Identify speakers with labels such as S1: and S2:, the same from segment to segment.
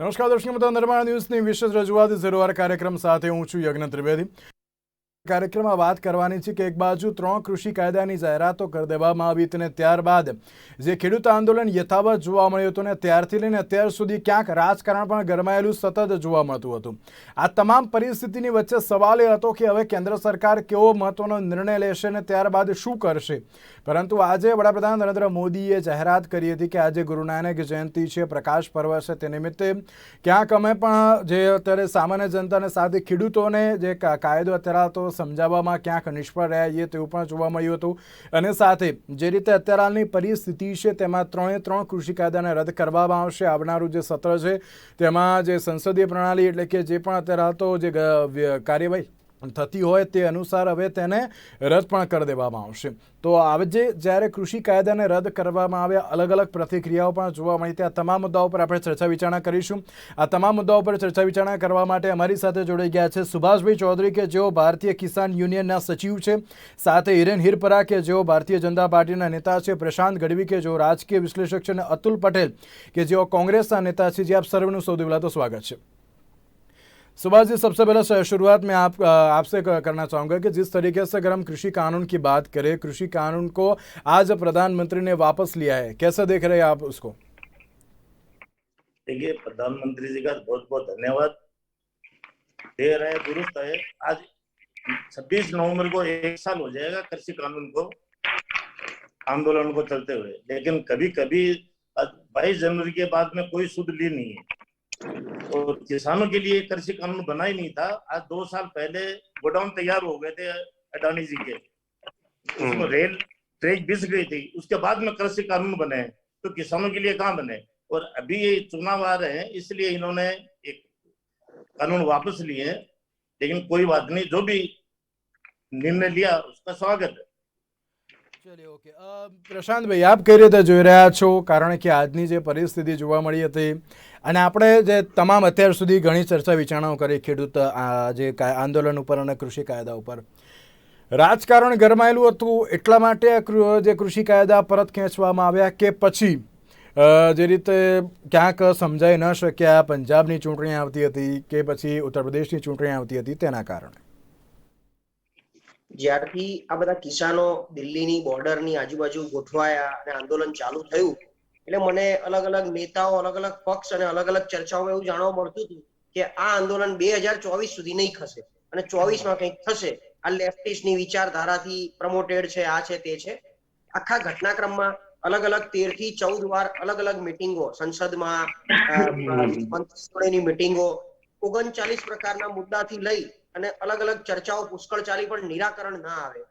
S1: નમસ્કાર દર્શક મિત્રો, નિર્માણ ન્યૂઝની વિશેષ રજૂઆત ઝીરોવાર કાર્યક્રમ સાથે હું છું યજ્ઞ ત્રિવેદી। કાર્યક્રમમાં વાત કરવાની છે કે એક બાજુ 3 કૃષિ કાયદાની જાહેરાતો કરી દેવામાં આવી હતી અને ત્યારબાદ જે ખેડૂત આંદોલન યથાવત જોવા મળ્યું હતું ને ત્યારથી લઈને અત્યાર સુધી ક્યાંક રાજકારણ પણ ગરમાયેલું સતત જોવા મળતું હતું। આ તમામ પરિસ્થિતિની વચ્ચે સવાલ એ હતો કે હવે કેન્દ્ર સરકાર કેવો મહત્વનો નિર્ણય લેશે ને ત્યારબાદ શું કરશે। પરંતુ આજે વડાપ્રધાન નરેન્દ્ર મોદીએ જાહેરાત કરી હતી કે આજે ગુરુ નાનક જયંતિ છે, પ્રકાશ પર્વ છે, તે નિમિત્તે ક્યાંક અમે પણ જે અત્યારે સામાન્ય જનતાને સાથે ખેડૂતોને જે કાયદો અત્યારે તો સમજાવવામાં ક્યાંક નિષ્ફળ રહ્યા છીએ તેવું પણ જોવા મળ્યું હતું। અને સાથે જે રીતે અત્યારે હાલની પરિસ્થિતિ છે તેમાં 3 કૃષિ કાયદાને રદ કરવામાં આવશે। આવનારું જે સત્ર છે તેમાં જે સંસદીય પ્રણાલી એટલે કે જે પણ અત્યારે તો જે કાર્યવાહી થતી હોય તે અનુસાર હવે તેને રદ પણ કરી દેવામાં આવશે। તો આજે જ્યારે કૃષિ કાયદાને રદ કરવામાં આવ્યા અલગ અલગ પ્રતિક્રિયાઓ પણ જોવા મળી। આ તમામ મુદ્દાઓ પર આપણે ચર્ચા વિચારણા કરીશું। આ તમામ મુદ્દાઓ પર ચર્ચા વિચારણા કરવા માટે અમારી સાથે જોડાઈ ગયા છે સુભાષભાઈ ચૌધરી કે જેઓ ભારતીય કિસાન યુનિયનના સચિવ છે, સાથે હિરેન હિરપરા કે જેઓ ભારતીય જનતા પાર્ટીના નેતા છે, પ્રશાંત ગઢવી કે જેઓ રાજકીય વિશ્લેષક છે, અને અતુલ પટેલ કે જેઓ कांग्रेस नेता है। जी आप सर्वनु सौदी पहला तो स्वागत है। सुभाष जी, सबसे पहले शुरुआत में आपसे करना चाहूँगा कि जिस तरीके से अगर हम कृषि कानून की बात करें, कृषि कानून को आज प्रधानमंत्री ने वापस लिया है, कैसे देख रहे हैं आप उसको?
S2: देखिए, प्रधानमंत्री जी का बहुत बहुत धन्यवाद। दे रहे दुरुस्त है। आज 26 नवंबर को 1 साल हो जाएगा कृषि कानून को आंदोलन को चलते हुए, लेकिन कभी कभी 22 जनवरी के बाद में कोई सुध ली नहीं है और किसानों के लिए कृषि कानून बना ही नहीं था। आज 2 साल पहले गोडाउन तैयार हो गए थे अडानी जी के, उसमें रेल ट्रैक बिछ गई थी, उसके बाद में कृषि कानून बने, तो किसानों के लिए कहाँ बने। और अभी ये चुनाव आ रहे हैं इसलिए इन्होंने एक कानून वापस लिए हैं, लेकिन कोई बात नहीं, जो भी निर्णय लिया उसका स्वागत है।
S1: चलिए, ओके। प्रशांत भाई, आप कई रीते જોઈ રહ્યા છો, કારણ કે આજની જે પરિસ્થિતિ જોવા મળી હતી અને આપણે જે તમામ અત્યાર સુધી ઘણી ચર્ચા વિચારણાઓ કરી ખેડૂત જે આંદોલન ઉપર અને કૃષિ કાયદા ઉપર, રાજકારણ ગરમાયેલું હતું એટલા માટે જે કૃષિ કાયદા પરત ખેંચવામાં આવ્યા કે પછી જે રીતે ક્યાંક સમજાઈ ન શક્યા, પંજાબની ચૂંટણી આવતી હતી કે પછી ઉત્તર પ્રદેશની ચૂંટણી આવતી હતી તેના કારણે?
S3: જ્યારથી આ બધા કિસાનો દિલ્હીની બોર્ડરની આજુબાજુ ગોઠવાયા અને આંદોલન ચાલુ થયું એટલે મને અલગ અલગ નેતાઓ, અલગ અલગ પક્ષ અને અલગ અલગ ચર્ચાઓમાં એવું જાણવા મળતું હતું કે આ આંદોલન 2024 સુધી નહીં ખસે અને 24માં કંઈક થશે। આ લેફ્ટિસ્ટની વિચારધારાથી પ્રમોટેડ છે, આ છે તે છે। આખા ઘટનાક્રમમાં અલગ અલગ 13 થી 14 વાર અલગ અલગ મીટિંગો, સંસદમાં મંત્રીઓની મીટિંગો, 39 પ્રકારના મુદ્દાથી લઈ અને અલગ અલગ ચર્ચાઓ પુષ્કળ ચાલી પણ નિરાકરણ ના આવે।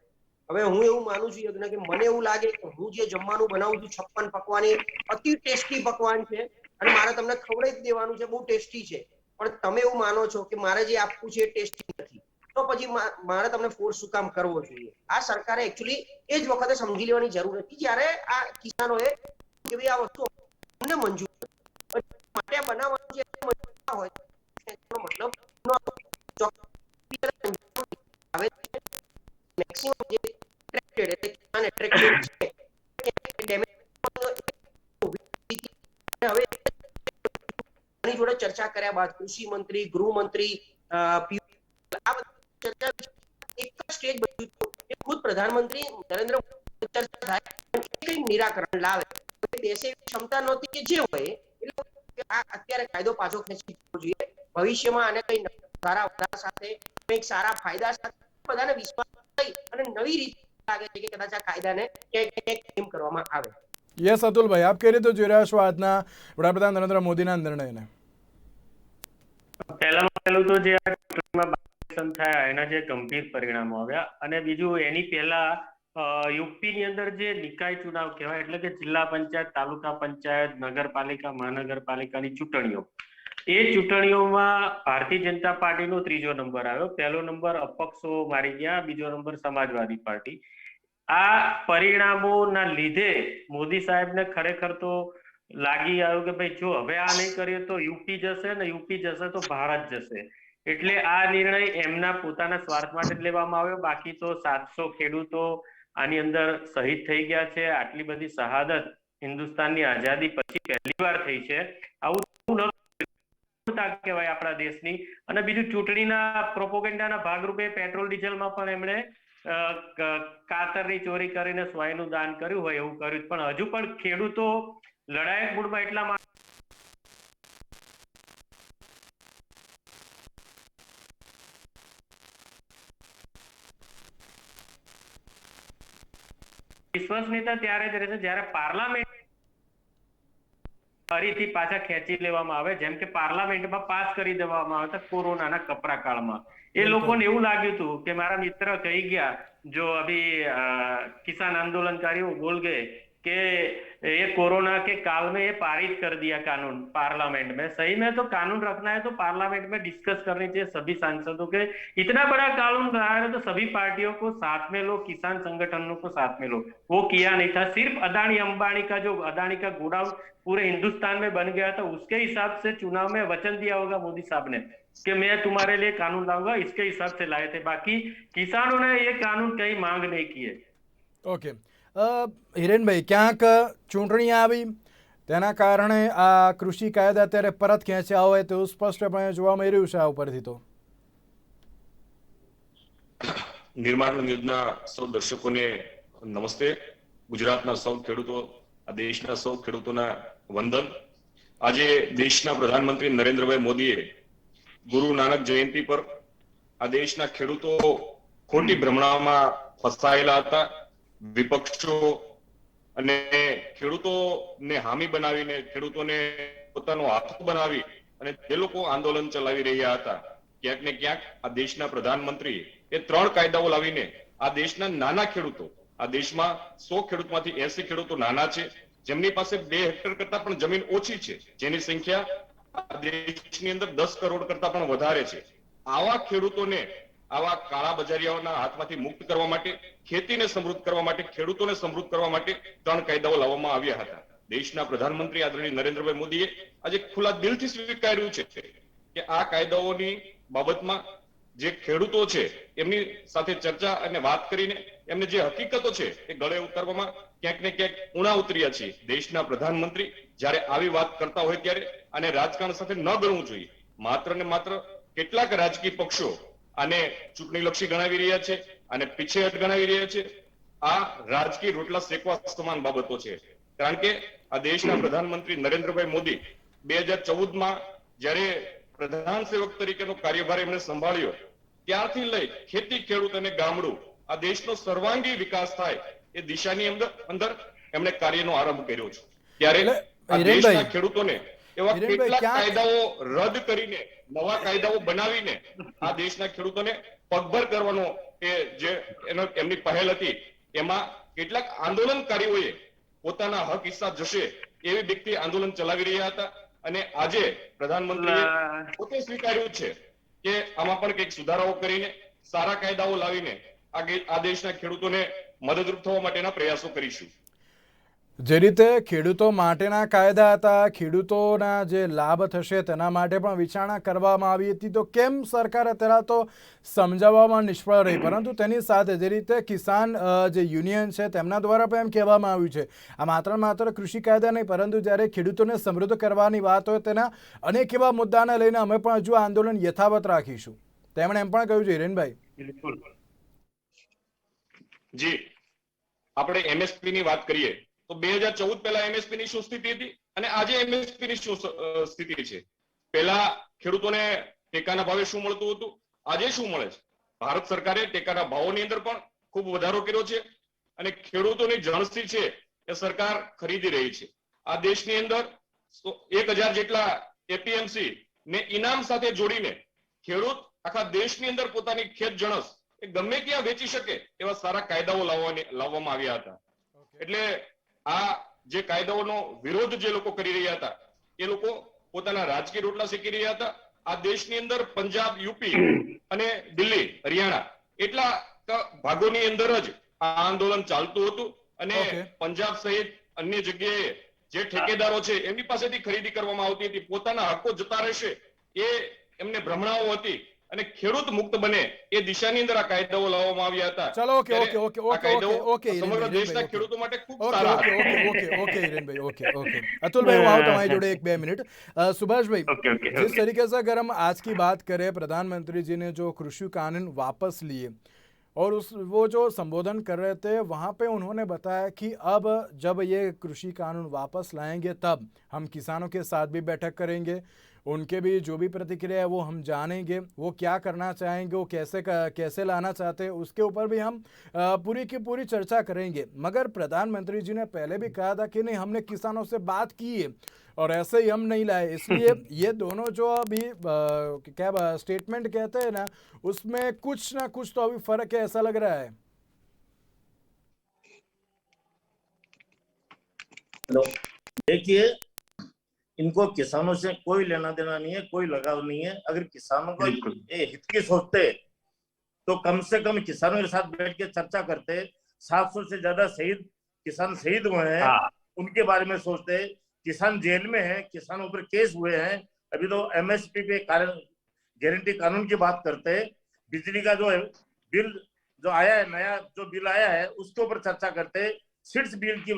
S3: હવે હું એવું માનું છું યજ્ઞ કે મને એવું લાગે કે હું જે જમવાનું બનાવું છું 56 પકવાન એ અતિ ટેસ્ટી પકવાન છે અને મારે તમને ખવડાવી જ દેવાનું છે, બહુ ટેસ્ટી છે, પણ તમે એવું માનો છો કે મારે જે આપવું છે એ ટેસ્ટી નથી, તો પછી મારે તમને ફોર્સ શું કામ કરવો જોઈએ? આ સરકારે એકચ્યુઅલી એ જ વખતે સમજી લેવાની જરૂર હતી જ્યારે આ કિસાનોએ કે ભાઈ આ વસ્તુ અમને મંજૂર માટે બનાવવાનું છે હોય એનો મતલબ મેક્સિમમ જે એટ્રેક્ટેડ છે હવે આની જોડે ચર્ચા કર્યા બાદ કૃષિ મંત્રી, ગૃહમંત્રી આ ચર્ચા એક જ સ્ટેજ બન્યું કે ખુદ પ્રધાનમંત્રી નરેન્દ્ર મોદી ચર્ચા થાય અને કઈ નિરાકરણ લાવે, દેશે ક્ષમતા નહોતી કે જે હોય એટલે આ અત્યારે કાયદો પાછો ખેંચી જવો જોઈએ। ભવિષ્યમાં આને કઈ સારા વધારા સાથે કંઈક સારા ફાયદા સાથે બધાને વિશ્વાસ થઈ અને નવી રીત લાગે છે કે કદાચ આ કાયદાને ક્યાંક કેમ કરવામાં આવે।
S1: યસ અતુલ ભાઈ, આપ કઈ રીતે જોઈ રહ્યા છો આજના વડાપ્રધાન નરેન્દ્ર મોદીના નિર્ણયને?
S4: પહેલું તો જે થયા એના જે ગંભીર પરિણામો આવ્યા અને બીજું એની પહેલા યુપીની અંદર જે નિકાય ચુનાવ કહેવાય એટલે કે જિલ્લા પંચાયત, તાલુકા પંચાયત, નગરપાલિકા, મહાનગરપાલિકાની ચૂંટણીઓ, એ ચૂંટણીઓમાં ભારતીય જનતા પાર્ટીનો 3જો નંબર આવ્યો, પહેલો નંબર અપક્ષો મારી ગયા, બીજો નંબર સમાજવાદી પાર્ટી। આ પરિણામોના લીધે મોદી સાહેબને ખરેખર તો લાગી આવ્યું કે ભાઈ જો હવે આ નહીં કરીએ તો યુપી જશે ને યુપી જશે તો ભારત જશે, એટલે આ નિર્ણય એમના પોતાના સ્વાર્થ માટે જ લેવામાં આવ્યો। બાકી તો 700 ખેડૂતો આની અંદર શહીદ થઈ ગયા છે। આટલી બધી શહાદત હિન્દુસ્તાનની આઝાદી પછી પહેલી વાર થઈ છે। આવું મૂર્ખતા કહેવાય આપણા દેશની. અને બીજું ચૂંટણીના પ્રોપોગેન્ડાના ભાગરૂપે પેટ્રોલ ડીઝલમાં પણ એમણે કાતરની ચોરી કરીને સોયનું દાન કર્યું હોય એવું કર્યું. પણ હજુ પણ ખેડૂતો લડાયક મૂડમાં એટલા વિશ્વસનીયતા ત્યારે જ રહેશે જ્યારે પાર્લામેન્ટ ફરીથી પાછા ખેંચી લેવામાં આવે, જેમ કે પાર્લામેન્ટમાં પાસ કરી દેવામાં આવે તો કોરોનાના કપરા કાળમાં. એ લોકોને એવું લાગ્યું હતું કે મારા મિત્ર કહી ગયા, જો અભી किसान आंदोलनकारियों बोल गए कि ये कोरोना के काल में ये पारित कर दिया कानून पार्लियामेंट में. सही में तो कानून रखना है तो पार्लियामेंट में डिस्कस करनी चाहिए सभी सांसदों के. इतना बड़ा कानून बना है तो सभी पार्टियों को साथ में लो, किसान संगठनों को साथ में लो. वो किया नहीं था. सिर्फ अदानी अंबानी का जो अदानी का गोडाउन पूरे हिंदुस्तान में बन गया था, उसके हिसाब से चुनाव में वचन दिया होगा मोदी साहब ने कि मैं तुम्हारे लिए कानून लाऊंगा, इसके हिसाब से लाए थे. बाकी किसानों ने ये कानून कहीं मांग नहीं किए.
S1: ઓકે, હિરેનભાઈ, ક્યાંક ચૂંટણી આવી તેના કારણે આ કૃષિ કાયદા અત્યારે પરત ખેંચ્યા હોય તેવું સ્પષ્ટપણે જોવા મળી રહ્યું છે આ ઉપરથી. તો
S5: નિર્માણ ન્યૂઝના સૌ દર્શકોને નમસ્તે. ગુજરાતના સૌ ખેડૂતો, આ દેશના સૌ ખેડૂતોના વંદન. આજે દેશના પ્રધાનમંત્રી નરેન્દ્રભાઈ મોદીએ ગુરુ નાનક જયંતિ પર આ દેશના ખેડૂતો ખોટી ભ્રમણામાં ફસાયેલા હતા. વિપક્ષો અને ખેડૂતોને હામી બનાવીને, ખેડૂતોને પોતાનો હાથ બનાવી અને જે લોકો આંદોલન ચલાવી રહ્યા હતા, ક્યાંક ને ક્યાંક આ દેશના પ્રધાનમંત્રી એ 3 કાયદાઓ લાવીને આ દેશના નાના ખેડૂતો, આ દેશમાં 100 ખેડૂતમાંથી 80 ખેડૂતો નાના છે, જેમની પાસે 2 હેક્ટર કરતા પણ જમીન ઓછી છે, જેની સંખ્યા આ દેશની અંદર 10 કરોડ કરતા પણ વધારે છે. આવા ખેડૂતોને, આવા કાળા બજારિયાઓના હાથમાંથી મુક્ત કરવા માટે, ખેતીને સમૃદ્ધ કરવા માટે, ખેડૂતોને સમૃદ્ધ કરવા માટે 3 કાયદાઓ લાવવામાં આવ્યા હતા. દેશના પ્રધાનમંત્રી આદરણીય નરેન્દ્રભાઈ મોદીએ આજે ખુલ્લા દિલથી સ્વીકાર્યું છે કે આ કાયદાઓની બાબતમાં જે ખેડૂતો છે એમની સાથે ચર્ચા અને વાત કરીને એમને જે હકીકતો છે એ ગળે ઉતારવામાં ક્યાંક ને ક્યાંક ઊણા ઉતર્યા છે. દેશના પ્રધાનમંત્રી જ્યારે આવી વાત કરતા હોય ત્યારે આને રાજકારણ સાથે ન ગણવું જોઈએ. માત્ર ને માત્ર કેટલાક રાજકીય પક્ષો આને ચૂંટણીલક્ષી ગણાવી રહ્યા છે, આને પીછેહટ ગણાવી રહ્યા છે. આ રાજકીય રોટલા શેકવા સમાન બાબતો છે. કારણ કે આ દેશના પ્રધાનમંત્રી નરેન્દ્રભાઈ મોદી 2014માં જ્યારે પ્રધાન સેવક તરીકેનો કાર્યભાર એમણે સંભાળ્યો ત્યારથી લઈ ખેતી, ખેડૂત અને ગામડું આ દેશનો સર્વાંગી વિકાસ થાય એ દિશાની અંદર એમણે કાર્યનો આરંભ કર્યો છે. ત્યારે આ દેશના ખેડૂતોને એવા કેટલાક કાયદાઓ રદ કરીને નવા કાયદાઓ બનાવીને આ દેશના ખેડૂતોને પગભર કરવાનો એ જે એમની પહેલ હતી, એમાં કેટલાક આંદોલનકારીઓએ પોતાના હક હિસ્સા જશે એવી વ્યક્તિ આંદોલન ચલાવી રહ્યા હતા. અને આજે પ્રધાનમંત્રીએ પોતે સ્વીકાર્યું છે કે આમાં પણ કંઈક સુધારાઓ કરીને સારા કાયદાઓ લાવીને આ દેશના ખેડૂતોને મદદરૂપ થવા માટેના પ્રયાસો કરીશું.
S1: જે રીતે ખેડૂતો માટેના કાયદા હતા, ખેડૂતોના જે લાભ થશે તેના માટે પણ વિચારણા કરવામાં આવી હતી, તો કેમ સરકાર અત્યારે તો સમજાવવામાં નિષ્ફળ રહી? પરંતુ તેની સાથે જે રીતે કિસાન જે યુનિયન છે તેમના દ્વારા પણ એમ કહેવામાં આવ્યું છે આ માત્ર કૃષિ કાયદા નહીં, પરંતુ જ્યારે ખેડૂતોને સમૃદ્ધ કરવાની વાત હોય તેના અનેક એવા મુદ્દાને લઈને અમે પણ હજુ આંદોલન યથાવત રાખીશું. તેમણે એમ પણ કહ્યું છે. હિરેનભાઈ,
S5: બિલકુલ જી, આપણે એમએસપી ની વાત કરીએ તો 2014 પહેલા એમએસપી ની શું સ્થિતિ હતી અને આજે એમએસપી ની શું સ્થિતિ છે? પહેલા ખેડૂતોને ટેકાના ભાવે શું મળતું હતું, આજે શું મળે છે? ભારત સરકારે ટેકાના ભાવોની અંદર પણ ખૂબ વધારો કર્યો છે અને ખેડૂતોની જણસી છે એ સરકાર ખરીદી રહી છે. આ દેશની અંદર 1000 જેટલા એપીએમસી ને ઇનામ સાથે જોડીને ખેડૂત આખા દેશની અંદર પોતાની ખેત જણસ એ ગમે ત્યાં વેચી શકે એવા સારા કાયદાઓ લાવવામાં આવ્યા હતા. એટલે આ જે કાયદાઓનો વિરોધ જે લોકો કરી રહ્યા હતા એ લોકો પોતાના રાજકીય રોટલા શેકી રહ્યા હતા. આ દેશની અંદર પંજાબ, યુપી અને દિલ્હી, હરિયાણા એટલા ભાગોની અંદર જ આ આંદોલન ચાલતું હતું અને પંજાબ સહિત અન્ય જગ્યાએ જે ઠેકેદારો છે એમની પાસેથી ખરીદી કરવામાં આવતી હતી. પોતાના હકો જતા રહેશે એ એમને ભ્રમણાઓ હતી અને ખેડૂત મુક્ત બને એ દિશાની અંદર આ કાયદાઓ લાવવામાં આવ્યા હતા.
S1: ચલો ઓકે
S5: ત્યારે
S1: ઓકે ઓકે
S5: આ
S1: ઓકે
S5: કાયદાઓ
S1: ઓકે ઓકે
S5: સમગ્ર
S1: હિરેનભાઈ,
S5: દેશના
S1: ઓકે
S5: ખેડૂતો માટે ખૂબ
S1: ઓકે
S5: સારા
S1: ઓકે
S5: હતા.
S1: ઓકે ઓકે ઓके हिरेन भाई ओके ओके अतुल भाई, वो आओ तुम्हारी जोड़े एक 2 मिनट। सुभाष भाई,
S4: ओके ओके
S1: जिस
S4: ओके
S1: तरीके से अगर हम आज की बात करें, प्रधानमंत्री जी ने जो कृषि कानून वापस लिए और उस वो जो संबोधन कर रहे थे वहाँ पे उन्होंने बताया कि अब जब ये कृषि कानून वापस लाएंगे तब हम किसानों के साथ भी बैठक करेंगे, उनके भी जो भी प्रतिक्रिया है वो हम जानेंगे, वो क्या करना चाहेंगे, वो कैसे लाना चाहते हैं, उसके ऊपर भी हम पूरी की पूरी चर्चा करेंगे। मगर प्रधानमंत्री जी ने पहले भी कहा था कि नहीं, हमने किसानों से बात की है और ऐसे ही हम नहीं लाए। इसलिए ये दोनों जो अभी क्या स्टेटमेंट कहते हैं ना, उसमें कुछ ना कुछ तो अभी फर्क है, ऐसा लग रहा है।
S2: देखिए, इनको किसानों से कोई लेना देना नहीं है, कोई लगाव नहीं है। अगर किसानों को
S4: बिल्कुल।
S2: ये हित की सोचते तो कम से कम किसानों के साथ बैठ के चर्चा करते। 700 से ज्यादा किसान शहीद हुए हैं,
S4: हाँ
S2: उनके बारे में सोचते। किसान जेल में है, किसानों पर केस हुए हैं। अभी तो एमएसपी पे गारंटी कानून की बात करते। बिजली का जो बिल जो आया है, नया जो बिल आया है, उसके ऊपर चर्चा करते। सीड्स बिल की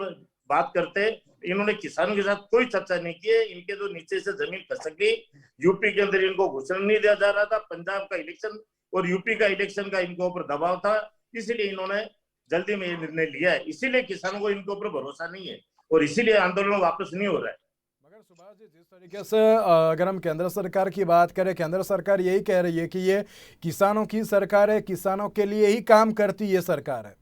S2: बात करते। इन्होंने किसानों के साथ कोई चर्चा नहीं की है। इनके जो नीचे से जमीन खसक गई। यूपी के अंदर इनको घुसने नहीं दिया जा रहा था। पंजाब का इलेक्शन और यूपी का इलेक्शन का इनके ऊपर दबाव था, इसीलिए इन्होंने जल्दी में ये निर्णय लिया है। इसीलिए किसानों को इनके ऊपर भरोसा नहीं है और इसीलिए आंदोलन वापस नहीं हो रहा है।
S1: मगर सुभाष जी, जिस तरीके से अगर हम केंद्र सरकार की बात करें, केंद्र सरकार यही कह रही है कि ये किसानों की सरकार है, किसानों के लिए ही काम करती ये सरकार है।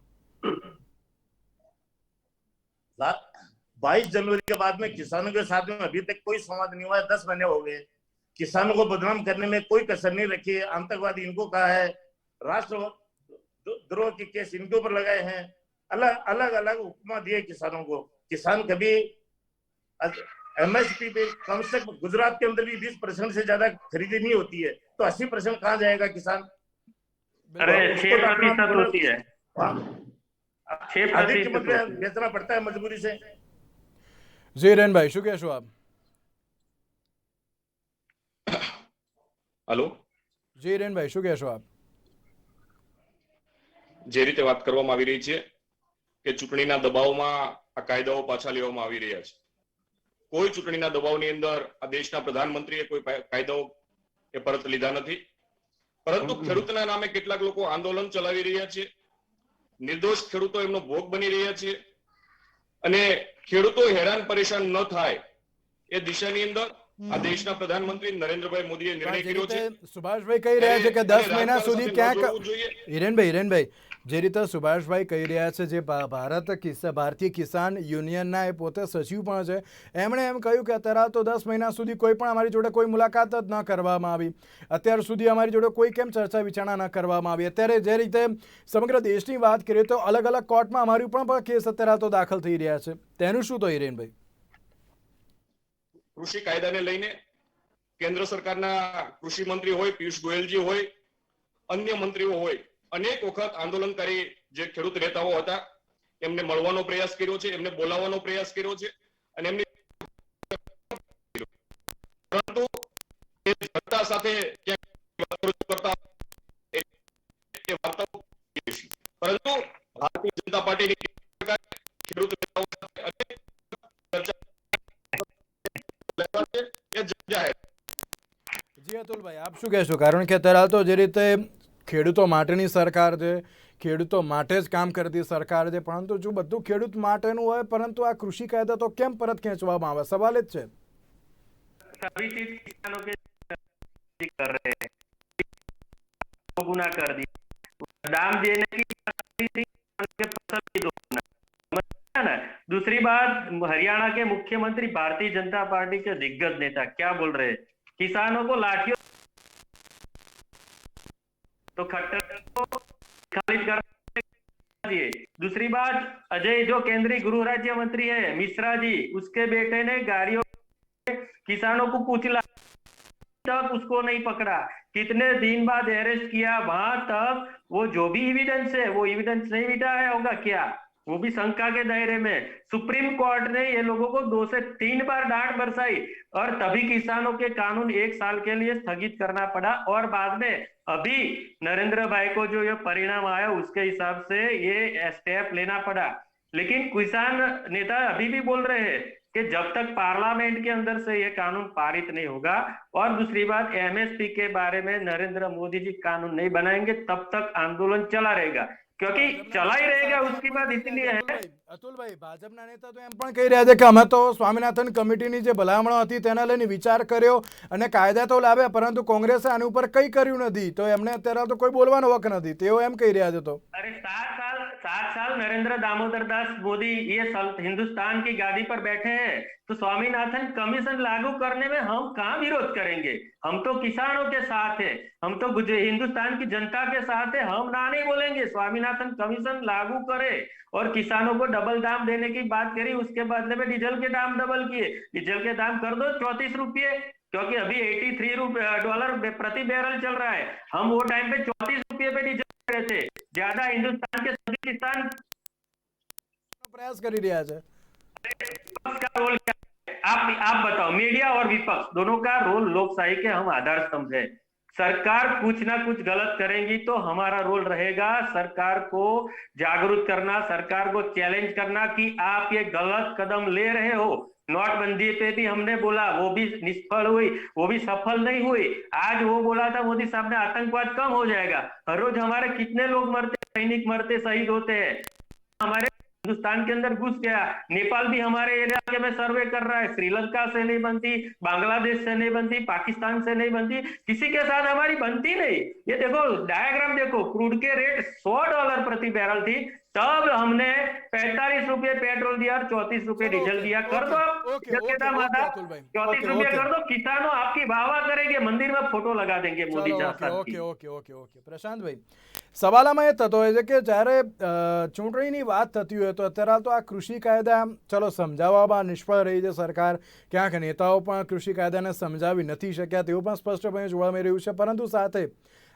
S2: 22 जनवरी के बाद में किसानों के साथ में अभी तक कोई संवाद नहीं हुआ है। 10 महीने हो गए। किसानों को बदनाम करने में कोई कसर नहीं रखी है। आतंकवादी इनको कहा है, राष्ट्रद्रोह के केस इनके ऊपर लगाए हैं, अलग अलग उपमा दिए किसानों को। किसान कभी एमएसपी पे कम से कम गुजरात के अंदर भी 20% से ज्यादा खरीदी नहीं होती है, तो 80% कहाँ जाएगा किसान?
S4: अरे 6% होती है, 6%
S2: अधिक कीमत में बेचना पड़ता है मजबूरी से।
S1: जी हिरेन भाई, શું કહેશો આપ?
S5: હલો,
S1: જી हिरेन भाई, શું કહેશો આપ?
S5: જે રીતે વાત કરવામાં આવી રહી છે કે ચૂંટણીના દબાવમાં આ કાયદાઓ પાછા લેવામાં આવી રહ્યા છે, કોઈ ચૂંટણીના દબાવની અંદર આ દેશના પ્રધાનમંત્રીએ કોઈ કાયદાઓ એ પરત લીધા નથી, પરંતુ ખેડૂતના નામે કેટલાક લોકો આંદોલન ચલાવી રહ્યા છે, નિર્દોષ ખેડૂતો એમનો ભોગ બની રહ્યા છે અને ખેડૂતો હેરાન પરેશાન ન થાય એ દિશાની અંદર આ દેશના પ્રધાનમંત્રી નરેન્દ્રભાઈ મોદીએ નિર્ણય કર્યો છે।
S1: સુભાષભાઈ કહી રહ્યા છે કે 10 મહિના સુધી ક્યાંક હિરેનભાઈ જે રીતે સુભાષભાઈ કહી રહ્યા છે, જે ભારતીય કિસાન યુનિયનના એ પોતે સચિવ પણ છે, એમણે એમ કહ્યું કે અત્યારે તો 10 મહિના સુધી કોઈ પણ અમારી જોડે કોઈ મુલાકાત જ ન કરવામાં આવી, અત્યાર સુધી અમારી જોડે કોઈ કેમ ચર્ચા વિચારણા ન કરવામાં આવી। અત્યારે જે રીતે સમગ્ર દેશની વાત કરીએ તો અલગ અલગ કોર્ટમાં અમારી પણ કેસ અત્યારે તો દાખલ થઈ રહ્યા છે, તેનું શું તો હિરેનભાઈ?
S5: કૃષિ કાયદાને લઈને કેન્દ્ર સરકારના કૃષિ મંત્રી હોય, પિયુષ ગોયલજી હોય, અન્ય મંત્રીઓ હોય, અનેક વખત આંદોલનકારી જે ખેડૂત નેતાઓ હતા એમને મળવાનો પ્રયાસ કર્યો છે, એમને બોલાવવાનો પ્રયાસ કર્યો છે અને એમની પરંતુ એ જનતા સાથે કરતા એ વાર્તાઓ પરંતુ ભારતીય જનતા પાર્ટીની ખેડૂત નેતાઓ સાથે અનેક ચર્ચા
S1: જી અતુલભાઈ, આપ શું કહેશો? કારણ કે અત્યારે તો જે રીતે ખેડૂતો માટેની સરકાર છે, ખેડૂતો માટે જ કામ કરતી સરકાર છે, પરંતુ જો બધું ખેડૂત માટેનું હોય પરંતુ આ કૃષિ કાયદા તો કેમ પરત ખેંચવામાં આવે? સવાલ જ છે।
S4: सभी चीज किसानों के कर रहे हैं, गुना कर दी, दाम देने की फसल भी दोगुना। दूसरी बात, हरियाणा के मुख्यमंत्री भारतीय जनता पार्टी के दिग्गज नेता क्या बोल रहे हैं, किसानों को लाठियों तो खट्टर को खारिज कर दिए। दूसरी बात, अजय जो केंद्रीय गृह राज्य मंत्री है मिश्रा जी, उसके बेटे ने गाड़ियों किसानों को कुचला, तक उसको नहीं पकड़ा, कितने दिन बाद अरेस्ट किया, वहां तक वो जो भी एविडेंस है वो एविडेंस नहीं मिटाया होगा क्या? वो भी शंका के दायरे में। सुप्रीम कोर्ट ने ये लोगों को 2 से 3 बार डांट बरसाई और तभी किसानों के कानून 1 साल के लिए स्थगित करना पड़ा, और बाद में अभी नरेंद्र भाई को जो ये परिणाम आया उसके हिसाब से ये स्टेप लेना पड़ा। लेकिन किसान नेता अभी भी बोल रहे हैं कि जब तक पार्लियामेंट के अंदर से ये कानून पारित नहीं होगा, और दूसरी बात एमएसपी के बारे में नरेंद्र मोदी जी कानून नहीं बनाएंगे, तब तक आंदोलन चला रहेगा, क्योंकि चला ही रहेगा। उसकी बात इसलिए है,
S1: અતુલભાઈ, ભાજપના નેતા તો એમ પણ કહી રહ્યા છે કે અમે તો સ્વામિનાથન કમિટીની જે ભલામણો હતી તેના લઈને વિચાર કર્યો અને કાયદા તો લાવ્યા, પરંતુ કોંગ્રેસે આની ઉપર કંઈ કર્યું નથી, તો એમને અત્યારે તો કોઈ બોલવાનો હક નથી, તેઓ એમ કહી રહ્યા છે। તો
S4: अरे 7 साल नरेंद्र दामोदर दास मोदी ये हिंदुस्तान की गादी पर बैठे हैं, तो स्वामीनाथन कमीशन लागू करने में हम कहाँ विरोध करेंगे? हम तो किसानों के साथ है, हम तो हिंदुस्तान की जनता के साथ है, हम ना नहीं बोलेंगे। स्वामीनाथन कमीशन लागू करे और किसानों को डबल दाम देने की बात करी, उसके बदले में डीजल के दाम डबल किए। डीजल के दाम कर दो 34 रुपये, क्योंकि अभी $83 प्रति बैरल चल रहा है। हम वो टाइम पे 34 रुपये पे डीजल दे रहे थे। ज्यादा हिंदुस्तान के सभी किसान
S1: પ્રયાસ કરી રહ્યા છે।
S4: विपक्ष का रोल क्या है? आप बताओ। मीडिया और विपक्ष दोनों का रोल लोकशाही के हम आधार स्तंभ है। सरकार कुछ ना कुछ गलत करेगी तो हमारा रोल रहेगा सरकार को जागरूक करना, सरकार को चैलेंज करना कि आप ये गलत कदम ले रहे हो। नोटबंदी पे भी हमने बोला, वो भी निष्फल हुई, वो भी सफल नहीं हुई। आज वो बोला था मोदी साहब ने आतंकवाद कम हो जाएगा। हर रोज हमारे कितने लोग मरते, सैनिक मरते, शहीद होते हैं। हमारे हिंदुस्तान के अंदर घुस गया। नेपाल भी हमारे एरिया में सर्वे कर रहा है। श्रीलंका से नहीं बनती, बांग्लादेश से नहीं बनती, पाकिस्तान से नहीं बनती, किसी के साथ हमारी बनती नहीं। ये देखो डायग्राम देखो, क्रूड के रेट $100 प्रति बैरल थी, तब हमने 45 रुपये पेट्रोल दिया और 34 रुपये डीजल दिया। कर दो
S1: ओके,
S4: दाम आधा, 34 रुपये कर दो, किसानों आपकी वाह वाह करेंगे, मंदिर में फोटो लगा देंगे मोदी साहब की।
S1: ઓકે પ્રશાંતભાઈ, સવાલ આમાં એ થતો હોય છે કે જ્યારે ચૂંટણીની વાત થતી હોય તો અત્યારે તો આ કૃષિ કાયદા ચલો સમજાવવામાં નિષ્ફળ રહી છે સરકાર, ક્યાંક નેતાઓ પણ કૃષિ કાયદાને સમજાવી નથી શક્યા તેવું પણ સ્પષ્ટપણે જોવા મળી રહ્યું છે। પરંતુ સાથે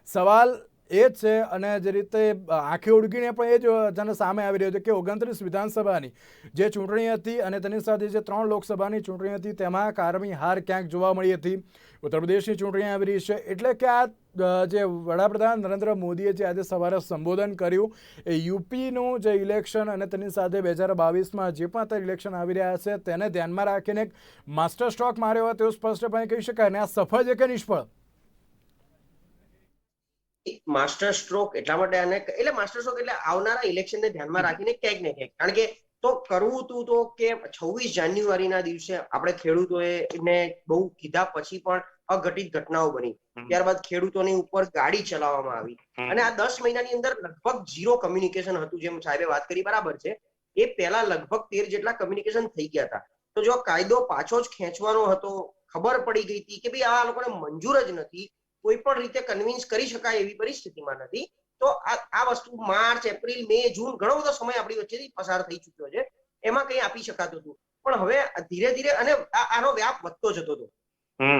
S1: સવાલ એ જ છે, અને જે રીતે આંખે ઉડકીને પણ એ જ જેને સામે આવી રહ્યો છે કે 29 વિધાનસભાની જે ચૂંટણી હતી અને તેની સાથે જે 3 લોકસભાની ચૂંટણી હતી તેમાં કારમી હાર ક્યાંક જોવા મળી હતી। ઉત્તર પ્રદેશની ચૂંટણી આવી રહી છે, એટલે કે આ જે વડાપ્રધાન નરેન્દ્ર મોદીએ જે આજે સવારે સંબોધન કર્યું એ યુપીનું જે ઇલેક્શન અને તેની સાથે 2022માં જે પણ અત્યારે ઇલેક્શન આવી રહ્યા છે તેને ધ્યાનમાં રાખીને એક માસ્ટર સ્ટ્રોક માર્યો હોય તેવું સ્પષ્ટપણે કહી શકાય। અને આ સફળ છે કે નિષ્ફળ?
S3: માસ્ટર સ્ટ્રોક એટલા માટે આને એટલે માસ્ટર સ્ટ્રોક એટલે આવનારા ઇલેક્શનને ધ્યાનમાં રાખીને ક્યાંક ને ક્યાંક, કારણ કે તો કરવું હતું તો કે 26 જાન્યુઆરીના દિવસે આપણે ખેડૂતોએ ને બહુ કીધા પછી પણ અઘટિત ઘટનાઓ બની, ત્યારબાદ ખેડૂતોની ઉપર ગાડી ચલાવવામાં આવી અને આ 10 મહિનાની અંદર લગભગ 0 કમ્યુનિકેશન હતું, જેમ સાહેબે વાત કરી બરાબર છે। એ પહેલા લગભગ 13 જેટલા કમ્યુનિકેશન થઈ ગયા હતા। તો જો કાયદો પાછો જ ખેંચવાનો હતો, ખબર પડી ગઈ હતી કે ભાઈ આ લોકોને મંજૂર જ નથી, કોઈ પણ રીતે કન્વિન્સ કરી શકાય એવી પરિસ્થિતિમાં નથી, તો આ વસ્તુ માર્ચ, એપ્રિલ, મે, જૂન ઘણો બધો સમય આપણી વચ્ચેથી પસાર થઈ ચૂક્યો છે, એમાં કંઈ આપી શકાતું હતું। પણ હવે ધીરે ધીરે અને આનો વ્યાપ વધતો જતો હતો,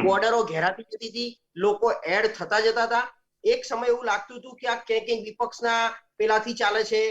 S3: બોર્ડરો ઘેરાતી જતી હતી, લોકો એડ થતા જતા હતા। એક સમય એવું લાગતું હતું કે આ ક્યાંક વિપક્ષના પેલાથી ચાલે છે,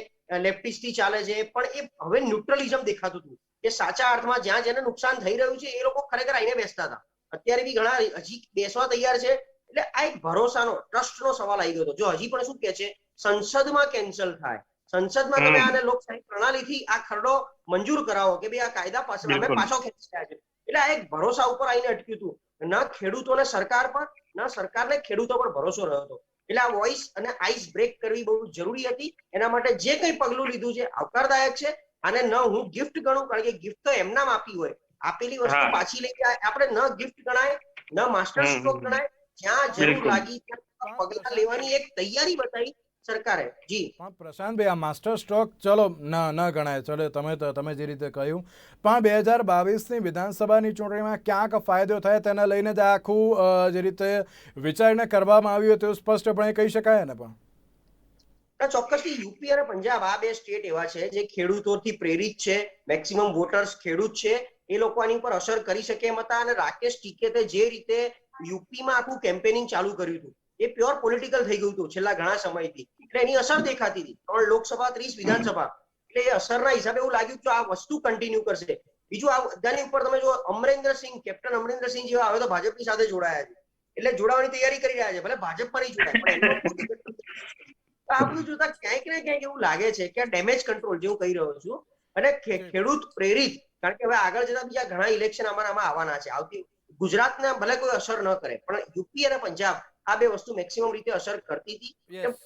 S3: લેફ્ટિસ્ટથી ચાલે છે, પણ એ હવે ન્યુટ્રલિઝમ દેખાતું હતું કે સાચા અર્થમાં જ્યાં જેને નુકસાન થઈ રહ્યું છે એ લોકો ખરેખર આવીને બેસતા હતા। અત્યારે બી ઘણા હજી બેસવા તૈયાર છે। એટલે આ એક ભરોસાનો, ટ્રસ્ટનો સવાલ આવી ગયો હતો। જો હજી પણ શું કે છે, સંસદમાં કેન્સલ થાય, સંસદમાં તમે આને લોકશાહી પ્રણાલીથી આ ખરડો મંજૂર કરાવો કે ભાઈ આ કાયદા પાછળ અમે પાછો ખેંચી રહ્યા છે, એટલે આ એક ભરોસા ઉપર આવીને અટક્યું હતું। ન ખેડૂતોને સરકાર પર, ન સરકારને ખેડૂતો પર ભરોસો રહ્યો હતો। એટલે આ વોઇસ અને આઈસ બ્રેક કરવી બહુ જરૂરી હતી। એના માટે જે કંઈ પગલું લીધું છે આવકારદાયક છે। આને ન હું ગિફ્ટ ગણું, કારણ કે ગિફ્ટ તો એમનામ આપી હોય, આપેલી વસ્તુ પાછી લઈ જાય, આપણે ન ગિફ્ટ ગણાય, ન માસ્ટર સ્ટ્રોક ગણાય। જ્યાં જરૂર લાગી ત્યાં પગલા લેવાની એક તૈયારી બતાવી સરકારે। જી
S1: પણ પ્રશાંતભાઈ, આ માસ્ટર સ્ટ્રોક ચલો ન ગણાય, ચલો તમે જે રીતે કહ્યું, પણ 2022ની વિધાનસભાની ચૂંટણીમાં ક્યાંક ફાયદો થાય તેને લઈને જ આખું જે રીતે વિચારણા કરવામાં આવ્યું તેવું સ્પષ્ટપણે કહી શકાય ને? પણ
S3: ચોક્કસથી યુપી અને પંજાબ આ બે સ્ટેટ એવા છે જે ખેડૂતોથી પ્રેરિત છે, મેક્સિમમ વોટર્સ ખેડૂત છે, એ લોકો આની પર અસર કરી શકે એમ હતા। અને રાકેશ ટીકેતે જે રીતે યુપીમાં આખું કેમ્પેનિંગ ચાલુ કર્યું હતું એ પ્યોર પોલિટિકલ થઈ ગયું હતું છેલ્લા ઘણા સમયથી, એટલે એની અસર દેખાતી હતી। 3 લોકસભા, 30 વિધાનસભા, એટલે એ અસરના હિસાબે એવું લાગ્યું કે આ વસ્તુ કન્ટિન્યુ કરશે. બીજું આ બધાની ઉપર તમે જો કેપ્ટન અમરેન્દ્રસિંહ જેવા હવે તો ભાજપની સાથે જોડાયા છે, એટલે જોડાવાની તૈયારી કરી રહ્યા છે, ભલે ભાજપમાં નહીં જોડાય પણ એમનો આ બધું જોતા ક્યાંક ને ક્યાંક એવું લાગે છે કે આ ડેમેજ કંટ્રોલ જે હું કહી રહ્યો છું અને ખેડૂત પ્રેરિત, કારણ કે હવે આગળ જતા બીજા ઘણા ઇલેક્શન આમાં આવવાના છે. આવતી ગુજરાતને ભલે કોઈ અસર ન કરે પણ યુપી અને પંજાબ આ બે વસ્તુ મેક્સિમમ રીતે અસર કરતી હતી.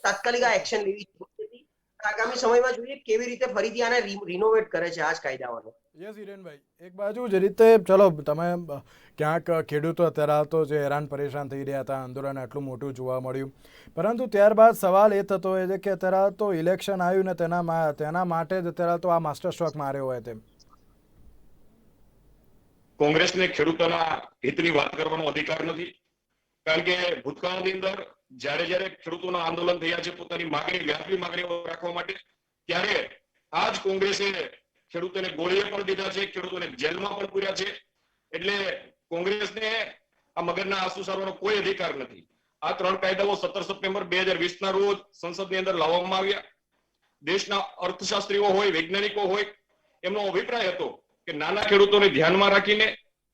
S3: તાત્કાલિક આ એક્શન લેવી હતી. આગામી સમયમાં જોઈએ કેવી રીતે ફરીથી આને રિનોવેટ કરે છે આ જ કાયદાઓને.
S1: યસ હિરેનભાઈ, એક બાજુ જે રીતે ચલો તમે ક્યાંક ખેડૂતો અત્યારે તો જે હેરાન પરેશાન થઈ રહ્યા હતા, આંદોલન આટલું મોટું જોવા મળ્યું, પરંતુ ત્યારબાદ સવાલ એ થતો હોય છે કે અત્યારે તો ઇલેક્શન આવ્યું ને તેના માટે જ અત્યારે તો આ માસ્ટર સ્ટ્રોક માર્યો હોય તેમ.
S5: કોંગ્રેસને ખેડૂતોના હિતની વાત કરવાનો અધિકાર નથી, કારણ કે ભૂતકાળની અંદર જ્યારે ખેડૂતોના આંદોલન થયા છે પોતાની માંગણી, વ્યાજબી માંગણીઓ રાખવા માટે, ત્યારે આ જ કોંગ્રેસે ખેડૂતોને ગોળીએ પણ દીધા છે, ખેડૂતોને જેલમાં પણ પૂર્યા છે. એટલે કોંગ્રેસને આ મગજના આંસુ સારવાનો કોઈ અધિકાર નથી. આ 3 કાયદાઓ 17 સપ્ટેમ્બર 2020 ના રોજ સંસદની અંદર લાવવામાં આવ્યા. દેશના અર્થશાસ્ત્રીઓ હોય, વૈજ્ઞાનિકો હોય, એમનો અભિપ્રાય હતો કે નાના ખેડૂતોને ધ્યાનમાં રાખીને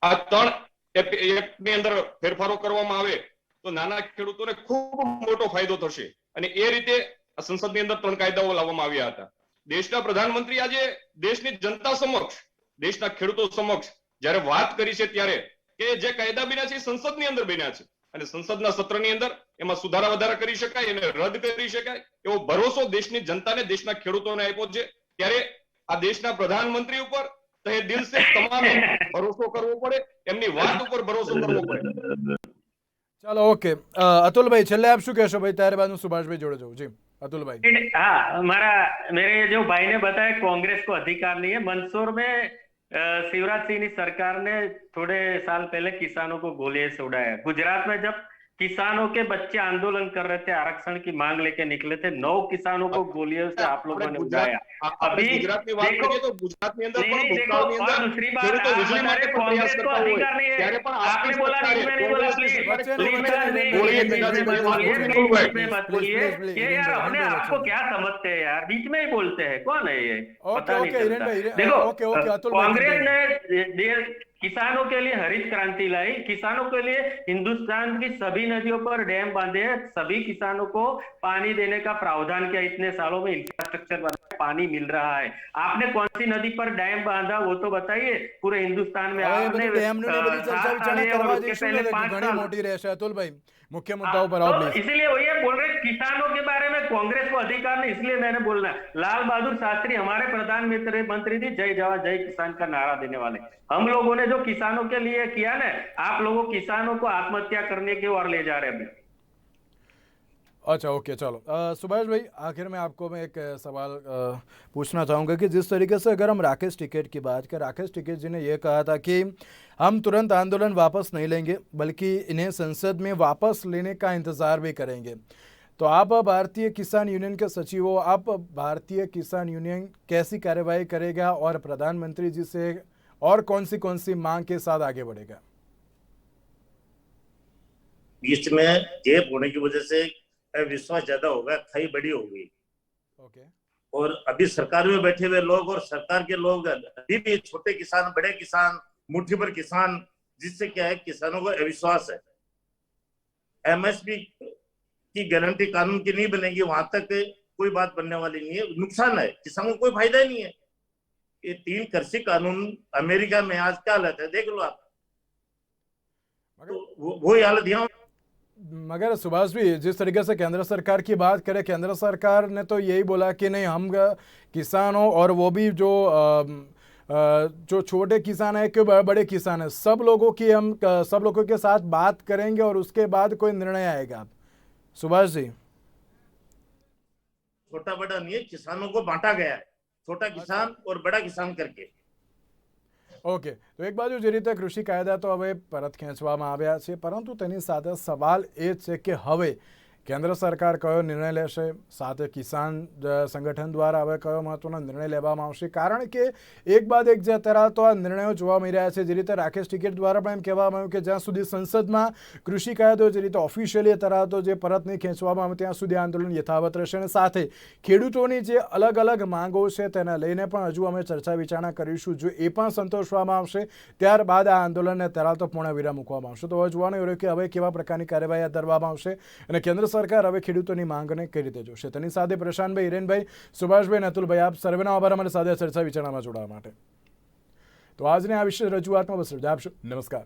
S5: આ 3 એક્ટની અંદર ફેરફારો કરવામાં આવે તો નાના ખેડૂતોને ખૂબ મોટો ફાયદો થશે, અને એ રીતે આ સંસદની અંદર 3 કાયદાઓ લાવવામાં આવ્યા હતા. દેશના પ્રધાનમંત્રી આજે દેશની જનતા સમક્ષ, દેશના ખેડૂતો સમક્ષ જ્યારે વાત કરી છે ત્યારે કે જે કાયદા બન્યા છે એ સંસદની અંદર બન્યા છે અને સંસદના સત્રની અંદર એમાં સુધારા વધારા કરી શકાય, એને રદ કરી શકાય એવો ભરોસો દેશની જનતાને, દેશના ખેડૂતોને આપ્યો છે. ત્યારે આ દેશના પ્રધાનમંત્રી ઉપર તહે દિલ સે તમામે ભરોસો કરવો પડે, એમની વાત ઉપર ભરોસો કરવો પડે.
S1: ચાલો, ઓકે. અતુલભાઈ, છેલ્લે આપ શું કહેશો ભાઈ? ત્યારબાદ હું સુભાષભાઈ જોડે જાઉં. જી अतुल भाई.
S4: हाँ, मेरे जो भाई ने बताया कांग्रेस को अधिकार नहीं है. मंदसौर में शिवराज सिंह की सरकार ने थोड़े साल पहले किसानों को गोलियां से उड़ाया. गुजरात में जब किसानों के बच्चे आंदोलन कर रहे थे, आरक्षण की मांग लेके निकले थे, 9 किसानों को गोलियों से आप लोगों ने उड़ाया. अभी
S5: गुजरात की बात करिए तो गुजरात में अंदर
S4: नहीं देखो, और दूसरी बात कांग्रेस को अधिकार नहीं है. आपने बोला नहीं, मैंने बोला मत बोलिए ये यार. अपने आपको क्या समझते हैं यार, बीच में ही बोलते हैं. कौन है ये? पता नहीं चलता. देखो, कांग्रेस ने किसानों के लिए हरित क्रांति लाई, किसानों के लिए हिंदुस्तान की सभी नदियों पर डैम बांधे, सभी किसानों को पानी देने का प्रावधान किया. इतने सालों में इंफ्रास्ट्रक्चर बना, पानी मिल रहा है. आपने कौन सी नदी पर डैम बांधा वो तो बताइए. पूरे हिंदुस्तान में आपने
S1: अतुल भाई मुख्य मुद्दाओं पर आओ प्लीज.
S4: इसीलिए वही बोल रहे किसानों के बारे में कांग्रेस को अधिकार नहीं, इसलिए मैंने बोलना. लाल बहादुर शास्त्री हमारे प्रधानमंत्री थी, जय जवान जय किसान का नारा देने वाले. हम लोगों ने जो किसानों के लिए किया ना, आप लोगों किसानों को आत्महत्या करने की ओर ले जा रहे हैं अभी.
S1: अच्छा, ओके, चलो. सुभाष भाई, आखिर में आपको मैं एक सवाल पूछना चाहूँगा कि जिस तरीके से अगर हम राकेश टिकैत की बात करें, राकेश टिकैत जी ने यह कहा था कि हम तुरंत आंदोलन वापस नहीं लेंगे, बल्कि इन्हें संसद में वापस लेने का इंतज़ार भी करेंगे. तो आप भारतीय किसान यूनियन के सचिव हो, आप भारतीय किसान यूनियन कैसी कार्यवाही करेगा और प्रधानमंत्री जी से और कौन सी मांग के साथ आगे बढ़ेगा?
S2: बीच में गैप होने की वजह से विश्वास ज्यादा होगा, खाई बड़ी होगी.
S1: ओके.
S2: और अभी सरकार में बैठे हुए लोग और सरकार के लोग अभी भी छोटे किसान, बड़े किसान, मुट्ठी भर किसान, जिससे क्या है किसानों को अविश्वास है. एमएसपी की गारंटी कानून की नहीं बनेगी, वहां तक कोई बात बनने वाली नहीं है. नुकसान है, किसानों को कोई फायदा ही नहीं है. ये 3 कृषि कानून अमेरिका में आज क्या हालत है देख लो आप. तो वो हालत यहाँ.
S1: मगर सुभाष भी, जिस तरीके से केंद्र सरकार की बात करें, केंद्र सरकार ने तो यही बोला कि नहीं, हम किसानों और वो भी जो छोटे किसान है कि बड़े किसान है, सब लोगों के साथ बात करेंगे और उसके बाद कोई निर्णय आएगा. सुभाष जी,
S2: छोटा बड़ा नहीं है, किसानों को बांटा गया है, छोटा किसान और बड़ा किसान करके.
S1: ओके. तो एक बाजु જે રીતે કૃષિ કાયદા તો હવે પરત ખેંચવામાં આવ્યા છે, પરંતુ તેની સાથે સવાલ એ છે કે હવે કેન્દ્ર સરકાર કયો નિર્ણય લેશે, સાથે કિસાન સંગઠન દ્વારા હવે કયો મહત્વનો નિર્ણય લેવામાં આવશે, કારણ કે એક બાદ એક જે અત્યારે તો આ નિર્ણયો જોવા મળી રહ્યા છે. જે રીતે રાકેશ ટિકિટ દ્વારા પણ એમ કહેવામાં આવ્યું કે જ્યાં સુધી સંસદમાં કૃષિ કાયદો જે રીતે ઓફિશિયલી અત્યારે તો જે પરત નહીં ખેંચવામાં આવે ત્યાં સુધી આંદોલન યથાવત રહેશે. અને સાથે ખેડૂતોની જે અલગ અલગ માંગો છે તેને લઈને પણ હજુ અમે ચર્ચા વિચારણા કરીશું. જો એ પણ સંતોષવામાં આવશે ત્યારબાદ આ આંદોલનને અત્યારે તો પૂર્ણ વિરામ મૂકવામાં આવશે. તો હવે જોવાનું એવું રહ્યું કે હવે કેવા પ્રકારની કાર્યવાહી હાથ ધરવામાં આવશે અને કેન્દ્ર સરકાર હવે ખેડૂતોની માંગને કઈ રીતે જોશે. તેની સાથે પ્રશાંતભાઈ, હિરેનભાઈ, સુભાષભાઈ, નતુલભાઈ, આપ સર્વેનો આભાર અમારી સાથે ચર્ચા વિચારણામાં જોડાવા માટે. તો આજની આ વિશેષ રજૂઆતમાં બસ રજા આપશો. નમસ્કાર.